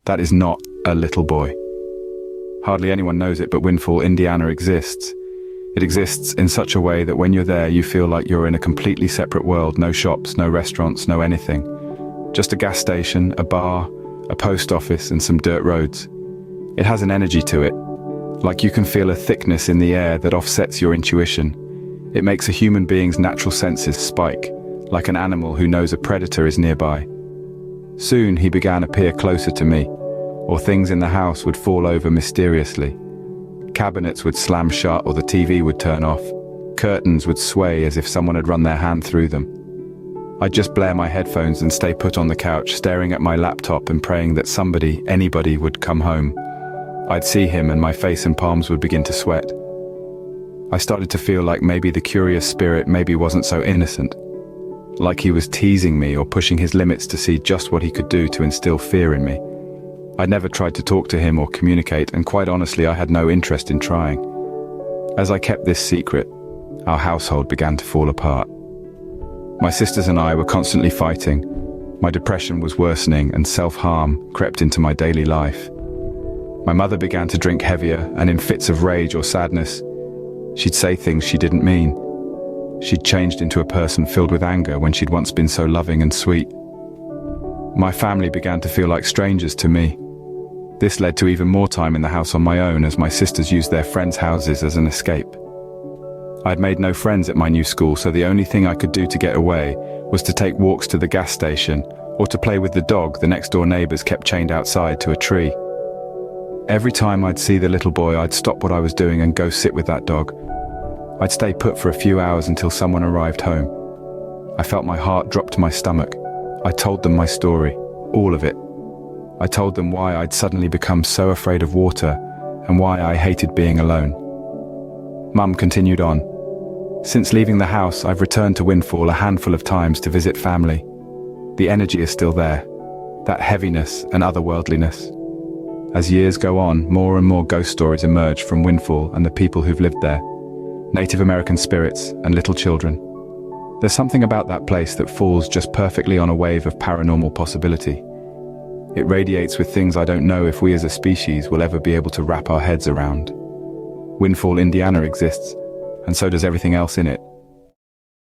That is not a little boy. Hardly anyone knows it, but Windfall, Indiana exists. It exists in such a way that when you're there, you feel like you're in a completely separate world. No shops, no restaurants, no anything. Just a gas station, a bar, a post office, and some dirt roads. It has an energy to it, like you can feel a thickness in the air that offsets your intuition. It makes a human being's natural senses spike, like an animal who knows a predator is nearby. Soon he began to peer closer to me, or things in the house would fall over mysteriously. Cabinets would slam shut or the TV would turn off. Curtains would sway as if someone had run their hand through them. I'd just blare my headphones and stay put on the couch, staring at my laptop and praying that somebody, anybody, would come home. I'd see him and my face and palms would begin to sweat. I started to feel like maybe the curious spirit maybe wasn't so innocent. Like he was teasing me or pushing his limits to see just what he could do to instill fear in me. I'd never tried to talk to him or communicate, and quite honestly, I had no interest in trying. As I kept this secret, our household began to fall apart. My sisters and I were constantly fighting. My depression was worsening and self-harm crept into my daily life. My mother began to drink heavier, and in fits of rage or sadness, she'd say things she didn't mean. She'd changed into a person filled with anger when she'd once been so loving and sweet. My family began to feel like strangers to me. This led to even more time in the house on my own as my sisters used their friends' houses as an escape. I'd made no friends at my new school, so the only thing I could do to get away was to take walks to the gas station or to play with the dog the next door neighbors kept chained outside to a tree. Every time I'd see the little boy, I'd stop what I was doing and go sit with that dog. I'd stay put for a few hours until someone arrived home. I felt my heart drop to my stomach. I told them my story, all of it. I told them why I'd suddenly become so afraid of water and why I hated being alone. Mum continued on. Since leaving the house, I've returned to Windfall a handful of times to visit family. The energy is still there, that heaviness and otherworldliness. As years go on, more and more ghost stories emerge from Windfall and the people who've lived there. Native American spirits and little children. There's something about that place that falls just perfectly on a wave of paranormal possibility. It radiates with things I don't know if we as a species will ever be able to wrap our heads around. Windfall, Indiana exists, and so does everything else in it.